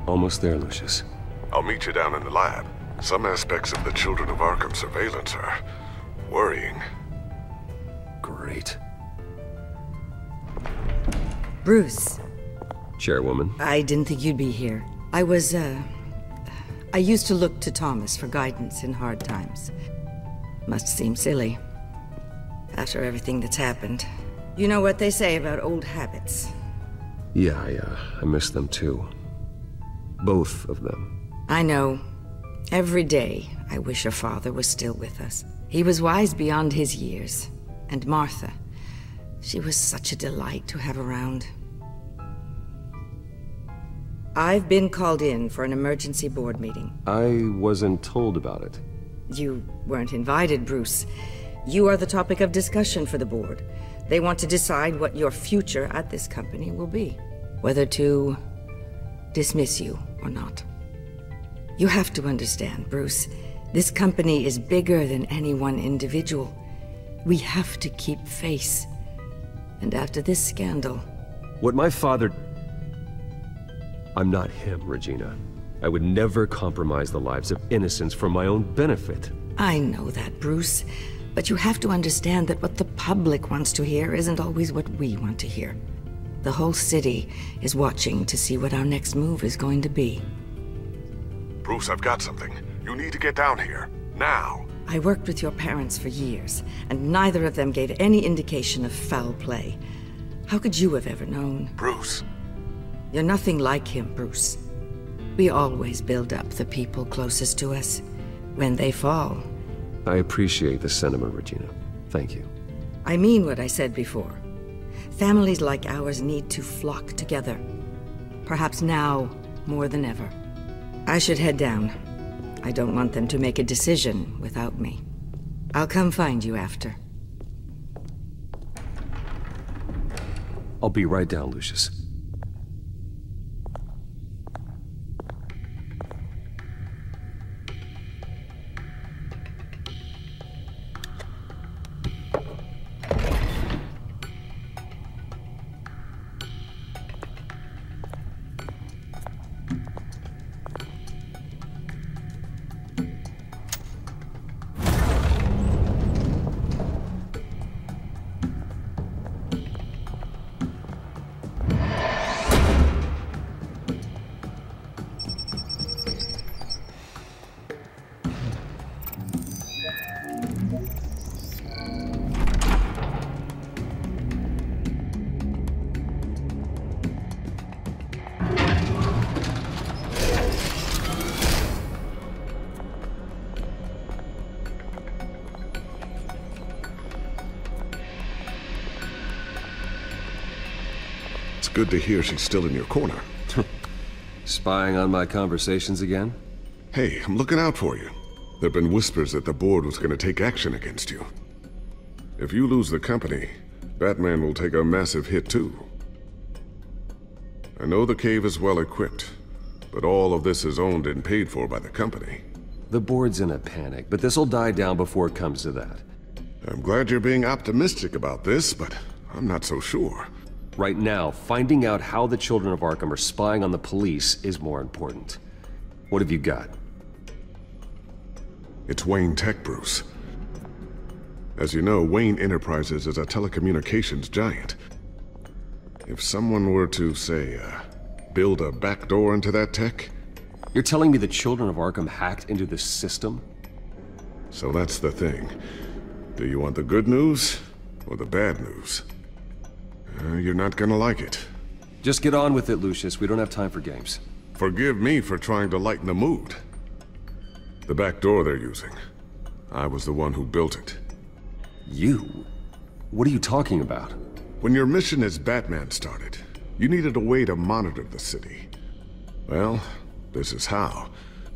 Almost there, Lucius. I'll meet you down in the lab. Some aspects of the Children of Arkham surveillance are worrying. Great. Bruce. Chairwoman. I didn't think you'd be here. I used to look to Thomas for guidance in hard times. Must seem silly. After everything that's happened. You know what they say about old habits. Yeah, I miss them too. Both of them. I know. Every day, I wish your father was still with us. He was wise beyond his years. And Martha, she was such a delight to have around. I've been called in for an emergency board meeting. I wasn't told about it. You weren't invited, Bruce. You are the topic of discussion for the board. They want to decide what your future at this company will be. Whether to dismiss you or not. You have to understand, Bruce. This company is bigger than any one individual. We have to keep face. And after this scandal... What my father... I'm not him, Regina. I would never compromise the lives of innocents for my own benefit. I know that, Bruce. But you have to understand that what the public wants to hear isn't always what we want to hear. The whole city is watching to see what our next move is going to be. Bruce, I've got something. You need to get down here. Now. I worked with your parents for years, and neither of them gave any indication of foul play. How could you have ever known? Bruce. You're nothing like him, Bruce. We always build up the people closest to us. When they fall... I appreciate the sentiment, Regina. Thank you. I mean what I said before. Families like ours need to flock together. Perhaps now, more than ever. I should head down. I don't want them to make a decision without me. I'll come find you after. I'll be right down, Lucius. Good to hear she's still in your corner. Spying on my conversations again? Hey, I'm looking out for you. There've been whispers that the board was going to take action against you. If you lose the company, Batman will take a massive hit too. I know the cave is well equipped, but all of this is owned and paid for by the company. The board's in a panic, but this'll die down before it comes to that. I'm glad you're being optimistic about this, but I'm not so sure. Right now, finding out how the Children of Arkham are spying on the police is more important. What have you got? It's Wayne Tech, Bruce. As you know, Wayne Enterprises is a telecommunications giant. If someone were to, say, build a backdoor into that tech... You're telling me the Children of Arkham hacked into this system? So that's the thing. Do you want the good news or the bad news? You're not gonna like it. Just get on with it, Lucius. We don't have time for games. Forgive me for trying to lighten the mood. The back door they're using. I was the one who built it. You? What are you talking about? When your mission as Batman started, you needed a way to monitor the city. Well, this is how.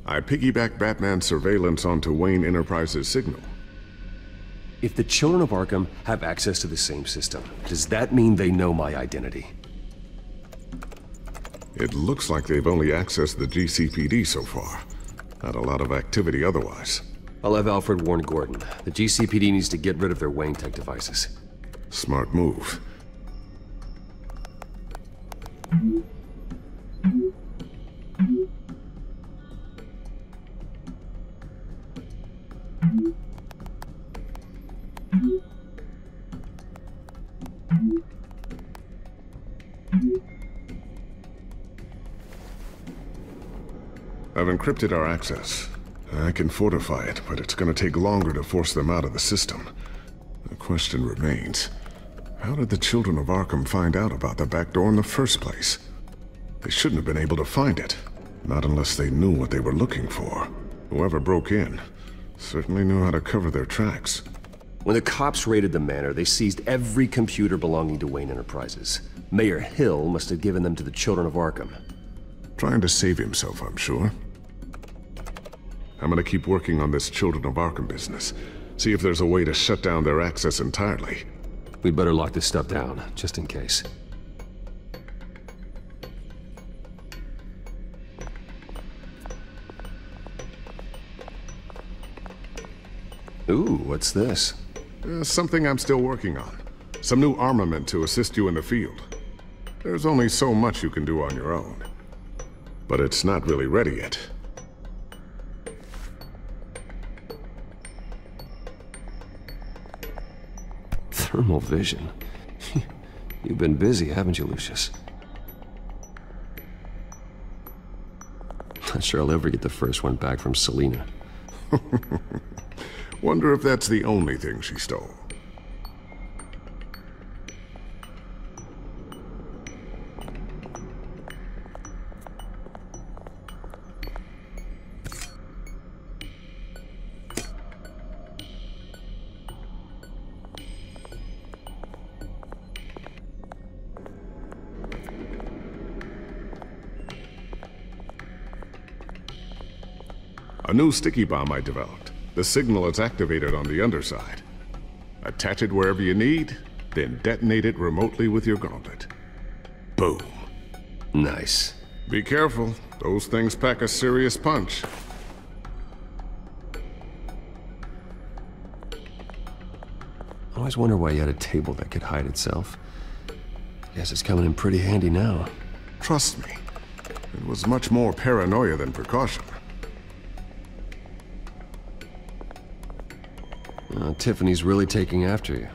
I piggybacked Batman's surveillance onto Wayne Enterprises' signal. If the Children of Arkham have access to the same system, does that mean they know my identity? It looks like they've only accessed the GCPD so far. Not a lot of activity otherwise. I'll have Alfred warn Gordon. The GCPD needs to get rid of their Wayne Tech devices. Smart move. I've encrypted our access. I can fortify it, but it's gonna take longer to force them out of the system. The question remains, how did the Children of Arkham find out about the back door in the first place? They shouldn't have been able to find it. Not unless they knew what they were looking for. Whoever broke in certainly knew how to cover their tracks. When the cops raided the manor, they seized every computer belonging to Wayne Enterprises. Mayor Hill must have given them to the Children of Arkham. Trying to save himself, I'm sure. I'm gonna keep working on this Children of Arkham business. See if there's a way to shut down their access entirely. We'd better lock this stuff down, just in case. Ooh, what's this? Something I'm still working on. Some new armament to assist you in the field. There's only so much you can do on your own. But it's not really ready yet. Thermal vision. You've been busy, haven't you, Lucius? Not sure I'll ever get the first one back from Selina. Wonder if that's the only thing she stole. A new sticky bomb I developed. The signal is activated on the underside. Attach it wherever you need, then detonate it remotely with your gauntlet. Boom. Nice. Be careful. Those things pack a serious punch. I always wonder why you had a table that could hide itself. Guess it's coming in pretty handy now. Trust me. It was much more paranoia than precaution. Tiffany's really taking after you.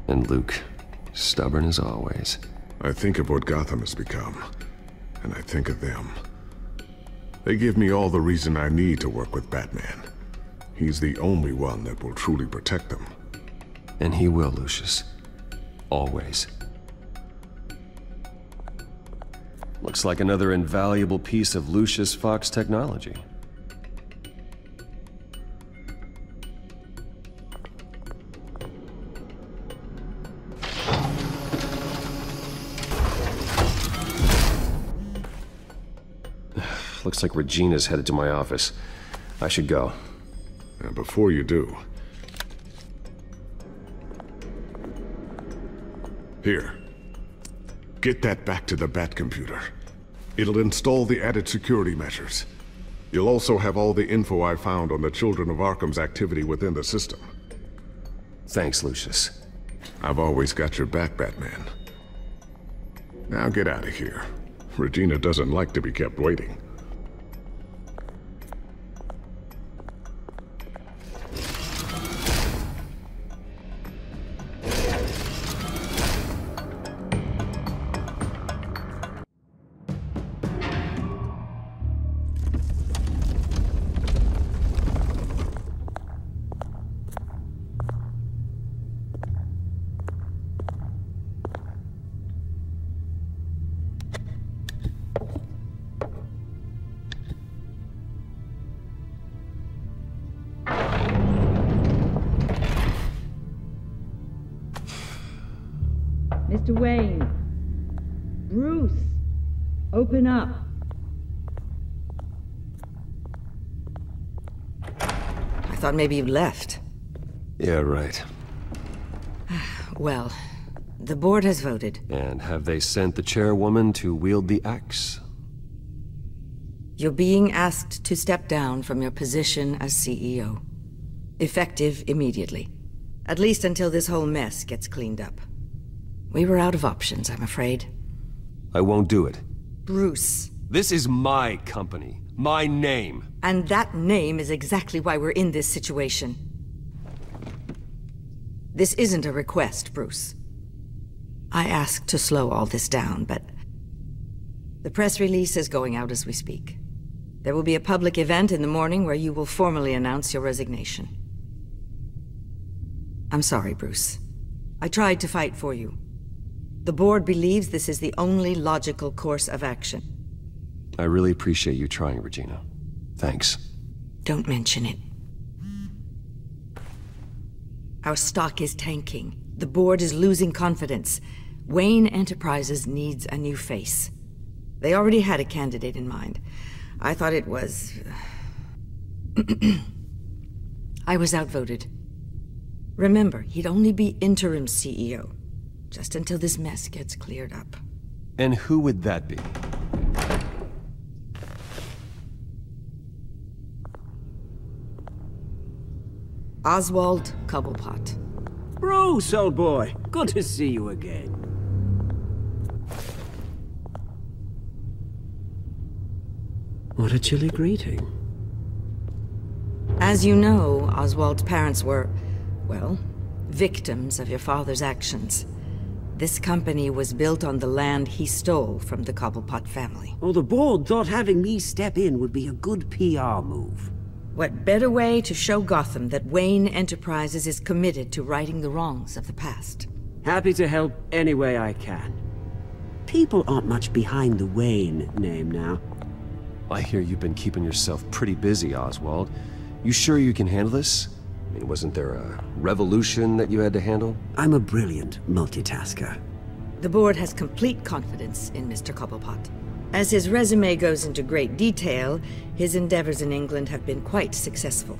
And Luke, stubborn as always. I think of what Gotham has become, and I think of them. They give me all the reason I need to work with Batman. He's the only one that will truly protect them. And he will, Lucius. Always. Looks like another invaluable piece of Lucius Fox technology. Looks like Regina's headed to my office. I should go. And before you do... Here. Get that back to the Batcomputer. It'll install the added security measures. You'll also have all the info I found on the Children of Arkham's activity within the system. Thanks, Lucius. I've always got your back, Batman. Now get out of here. Regina doesn't like to be kept waiting. Mr. Wayne. Bruce. Open up. I thought maybe you left. Yeah, right. Well, the board has voted. And have they sent the chairwoman to wield the axe? You're being asked to step down from your position as CEO. Effective immediately. At least until this whole mess gets cleaned up. We were out of options, I'm afraid. I won't do it. Bruce. This is my company. My name. And that name is exactly why we're in this situation. This isn't a request, Bruce. I asked to slow all this down, but The press release is going out as we speak. There will be a public event in the morning where you will formally announce your resignation. I'm sorry, Bruce. I tried to fight for you. The board believes this is the only logical course of action. I really appreciate you trying, Regina. Thanks. Don't mention it. Our stock is tanking. The board is losing confidence. Wayne Enterprises needs a new face. They already had a candidate in mind. I thought it was... I was outvoted. Remember, he'd only be interim CEO, just until this mess gets cleared up. And who would that be? Oswald Cobblepot. Bruce, old boy. Good to see you again. What a chilly greeting. As you know, Oswald's parents were, well, victims of your father's actions. This company was built on the land he stole from the Cobblepot family. Well, the board thought having me step in would be a good PR move. What better way to show Gotham that Wayne Enterprises is committed to righting the wrongs of the past? Happy to help any way I can. People aren't much behind the Wayne name now. I hear you've been keeping yourself pretty busy, Oswald. You sure you can handle this? I mean, wasn't there a revolution that you had to handle? I'm a brilliant multitasker. The board has complete confidence in Mr. Cobblepot. As his resume goes into great detail, his endeavors in England have been quite successful.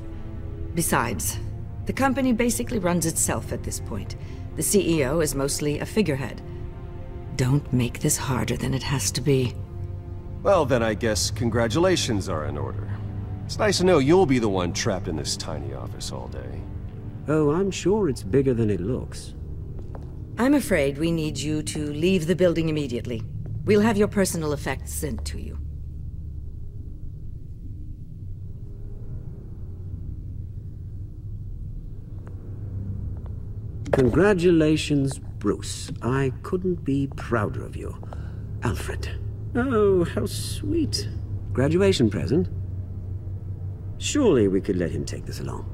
Besides, the company basically runs itself at this point. The CEO is mostly a figurehead. Don't make this harder than it has to be. Well, then I guess congratulations are in order. It's nice to know you'll be the one trapped in this tiny office all day. Oh, I'm sure it's bigger than it looks. I'm afraid we need you to leave the building immediately. We'll have your personal effects sent to you. Congratulations, Bruce. I couldn't be prouder of you. Alfred. Oh, how sweet. Graduation present? Surely we could let him take this along.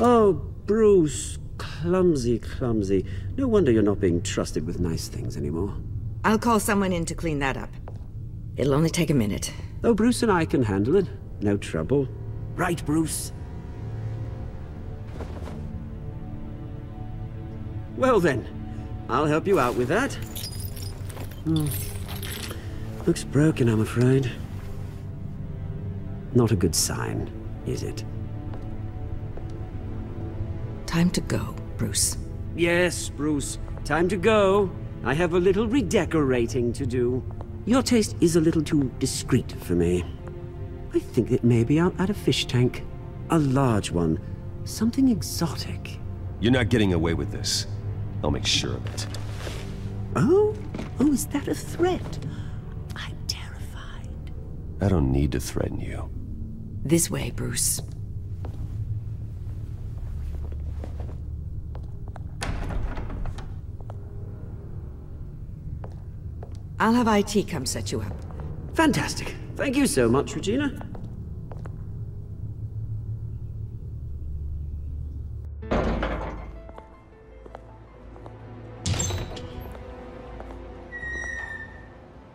Oh, Bruce. Clumsy, clumsy. No wonder you're not being trusted with nice things anymore. I'll call someone in to clean that up. It'll only take a minute. Oh, Bruce and I can handle it. No trouble. Right, Bruce? Well then, I'll help you out with that. Looks broken, I'm afraid. Not a good sign, is it? Time to go, Bruce. Yes, Bruce. Time to go. I have a little redecorating to do. Your taste is a little too discreet for me. I think that maybe I'll add a fish tank. A large one. Something exotic. You're not getting away with this. I'll make sure of it. Oh? Oh, is that a threat? I'm terrified. I don't need to threaten you. This way, Bruce. I'll have IT come set you up. Fantastic. Thank you so much, Regina.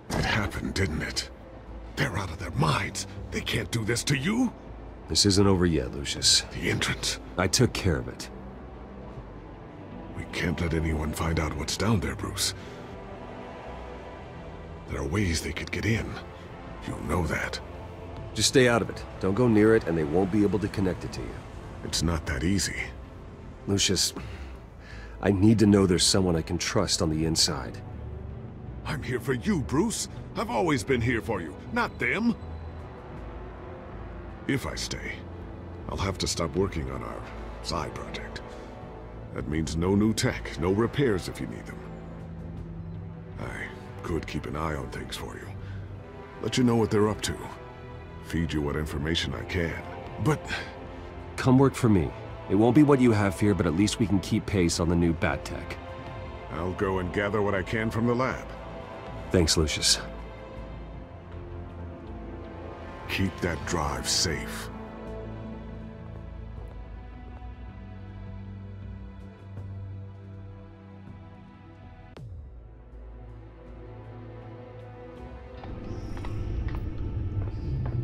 It happened, didn't it? They're out of their minds. They can't do this to you. This isn't over yet, Lucius. The entrance. I took care of it. We can't let anyone find out what's down there, Bruce. There are ways they could get in. You know that. Just stay out of it. Don't go near it, and they won't be able to connect it to you. It's not that easy. Lucius, I need to know there's someone I can trust on the inside. I'm here for you, Bruce. I've always been here for you, not them. If I stay, I'll have to stop working on our side project. That means no new tech, no repairs if you need them. I could keep an eye on things for you. Let you know what they're up to. Feed you what information I can. But... Come work for me. It won't be what you have here, but at least we can keep pace on the new bat tech. I'll go and gather what I can from the lab. Thanks, Lucius. Keep that drive safe.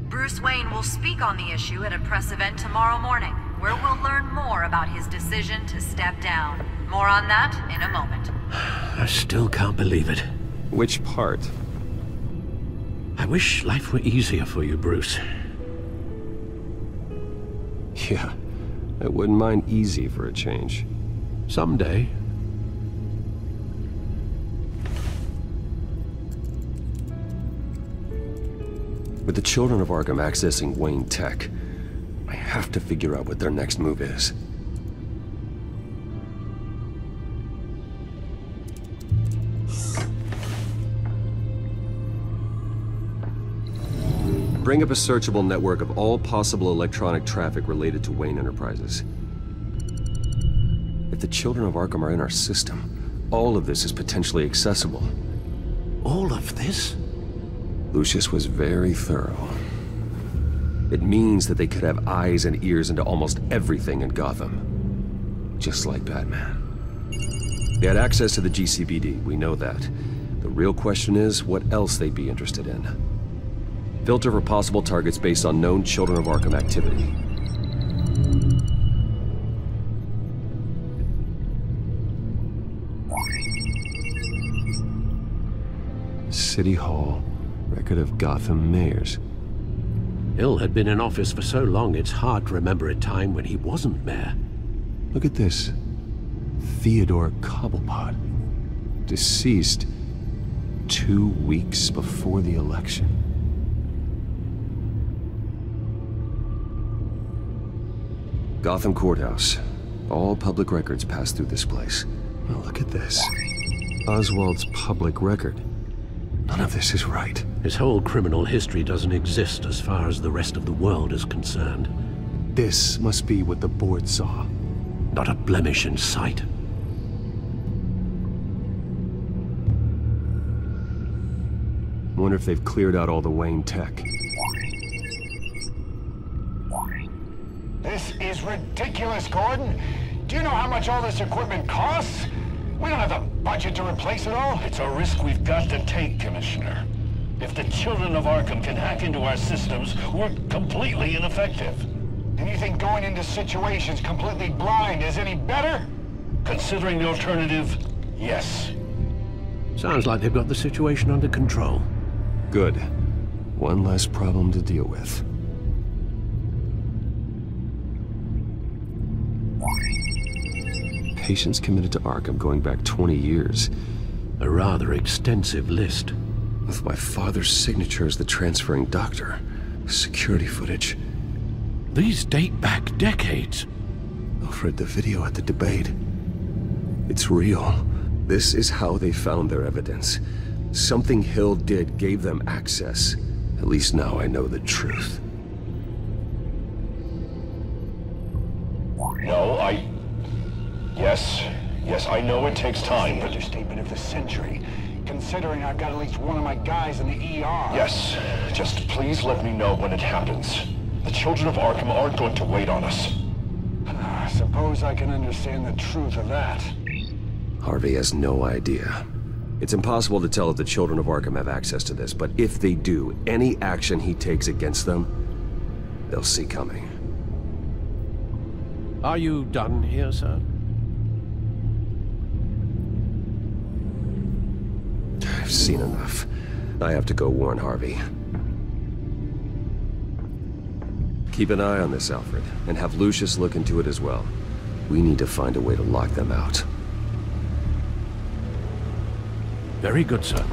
Bruce Wayne will speak on the issue at a press event tomorrow morning, where we'll learn more about his decision to step down. More on that in a moment. I still can't believe it. Which part? I wish life were easier for you, Bruce. Yeah, I wouldn't mind easy for a change. Someday. With the children of Arkham accessing Wayne Tech, I have to figure out what their next move is. Bring up a searchable network of all possible electronic traffic related to Wayne Enterprises. If the children of Arkham are in our system, all of this is potentially accessible. All of this? Lucius was very thorough. It means that they could have eyes and ears into almost everything in Gotham. Just like Batman. They had access to the GCPD, we know that. The real question is, what else they'd be interested in. Filter for possible targets based on known Children of Arkham activity. City Hall. Record of Gotham mayors. Hill had been in office for so long, it's hard to remember a time when he wasn't mayor. Look at this. Theodore Cobblepot. Deceased 2 weeks before the election. Gotham Courthouse. All public records pass through this place. Well, look at this. Oswald's public record. None of this is right. His whole criminal history doesn't exist as far as the rest of the world is concerned. This must be what the board saw. Not a blemish in sight. Wonder if they've cleared out all the Wayne tech. This is ridiculous, Gordon. Do you know how much all this equipment costs? We don't have the budget to replace it all. It's a risk we've got to take, Commissioner. If the children of Arkham can hack into our systems, we're completely ineffective. And you think going into situations completely blind is any better? Considering the alternative, yes. Sounds like they've got the situation under control. Good. One less problem to deal with. Patients committed to Arkham going back 20 years. A rather extensive list. With my father's signature as the transferring doctor. Security footage. These date back decades. Alfred, the video at the debate. It's real. This is how they found their evidence. Something Hill did gave them access. At least now I know the truth. No, Yes, I know it takes time, The but... understatement of the century, considering I've got at least one of my guys in the ER. Yes, just please let me know when it happens. The children of Arkham aren't going to wait on us. I suppose I can understand the truth of that. Harvey has no idea. It's impossible to tell if the children of Arkham have access to this, but if they do, any action he takes against them, they'll see coming. Are you done here, sir? I've seen enough. I have to go warn Harvey. Keep an eye on this, Alfred, and have Lucius look into it as well. We need to find a way to lock them out. Very good, sir.